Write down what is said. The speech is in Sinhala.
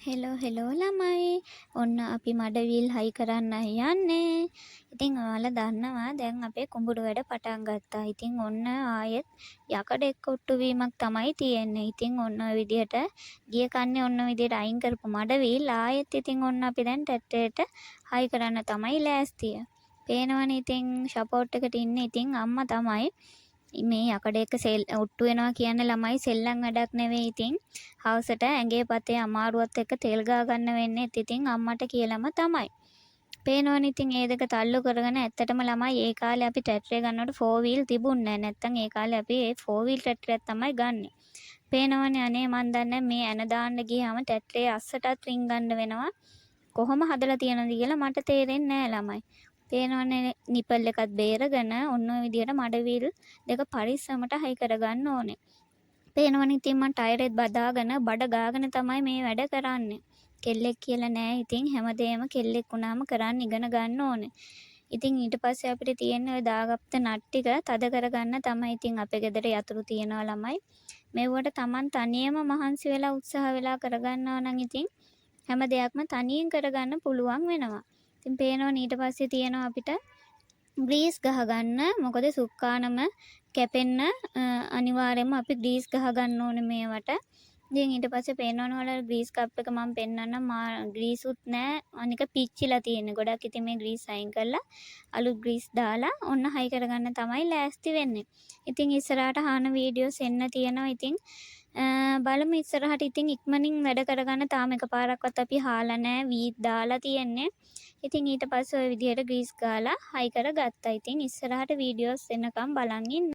හෙලෝ ළමයි. ඔන්න අපි මඩවිල් හයි කරන්න යන්නේ. ඉතින් ඔයාලා දන්නවා දැන් අපේ කුඹුරු වැඩ පටන් ගත්තා. ඉතින් ඔන්න ආයෙත් යකඩ එක්ක ඔට්ටු වීමක් තමයි තියෙන්නේ. ඉතින් ඔන්න ඔය විදිහට ගිය කන්නේ ඔන්න ඔය විදිහට අයින් කරපු මඩවිල් ආයෙත් ඉතින් ඔන්න අපි දැන් ටැට්ටේට හයි කරන්න තමයි ලෑස්තිය. පේනවනේ ඉතින් සපෝට් එකට ඉන්නේ ඉතින් අම්මා තමයි. මේ යකඩ එක ඔට්ටු වෙනවා කියන්නේ ළමයි සෙල්ලම් වැඩක් නෙවෙයි ඉතින් හවසට ඇඟේ පතේ අමාරුවත් එක්ක තෙල් ගා ගන්න වෙන්නේ ඉතින් අම්මට කියලාම තමයි. පේනවනේ ඉතින් ඒ දෙක තල්ලු කරගෙන ඇත්තටම ළමයි ඒ කාලේ අපි ට්‍රැක්ටරේ ගන්නකොට 4 wheel තිබුණේ නැහැ. නැත්තම් ඒ කාලේ අපි ඒ 4 wheel ට්‍රැක්ටරයක් තමයි ගන්නෙ. පේනවනේ අනේ මන් දන්නේ මේ ඇන දාන්න ගියාම ට්‍රැක්ටරේ අස්සටත් රින් ගන්න වෙනවා. කොහොම හදලා තියනවද කියලා මට තේරෙන්නේ නැහැ ළමයි. පේනවනේ නිපල් එකත් බේරගෙන ඔන්න ඔය විදිහට මඩවිල් දෙක පරිස්සමට හයි කරගන්න ඕනේ. පේනවනේ ඉතින් මම ටයරෙත් බදාගෙන බඩ ගාගෙන තමයි මේ වැඩ කරන්නේ. කෙල්ලෙක් කියලා නෑ ඉතින් හැමදේම කෙල්ලෙක් වුණාම කරන්න ඉගෙන ගන්න ඕනේ. ඉතින් ඊට පස්සේ අපිට තියෙන්නේ ඔය දාගත්ත නට් ටික තද කරගන්න තමයි ඉතින් අපේ ගෙදර යතුරු තියනවා ළමයි. මෙව්වට Taman තනියම මහන්සි වෙලා උත්සාහ වෙලා කරගන්නවා නම් ඉතින් හැම දෙයක්ම තනියෙන් කරගන්න පුළුවන් වෙනවා. ඉතින් පේනවනේ ඊට පස්සේ තියෙනවා අපිට ග්‍රීස් ගහගන්න. මොකද සුක්කානම කැපෙන්න අනිවාර්යයෙන්ම අපි ග්‍රීස් ගහගන්න ඕනේ මේවට. ඉතින් ඊට පස්සේ පේනවනේ ඔයාලා ග්‍රීස් කප් එක මම පෙන්නන්නම්. ග්‍රීසුත් නෑ අනික පිච්චිලා තියෙන්නේ. ගොඩක් ඉතින් මේ ග්‍රීස් අයින් කරලා අලුත් ග්‍රීස් දාලා ඔන්න හයි කරගන්න තමයි ලෑස්ති වෙන්නේ. ඉතින් ඉස්සරහට හාන වීඩියෝස් එන්න තියෙනවා. ඉතින් බලමු ඉස්සරහට ඉතින් ඉක්මනින් වැඩ කරගන්න. තාම එකපාරක්වත් අපි හාලා නෑ. වීත් දාලා තියෙන්නේ. ඉතින් ඊට පස්සේ ওই විදිහට ග්‍රීස් ගාලා හයි කරගත්තා. ඉතින් ඉස්සරහට වීඩියෝස් එනකම් බලන් ඉන්න.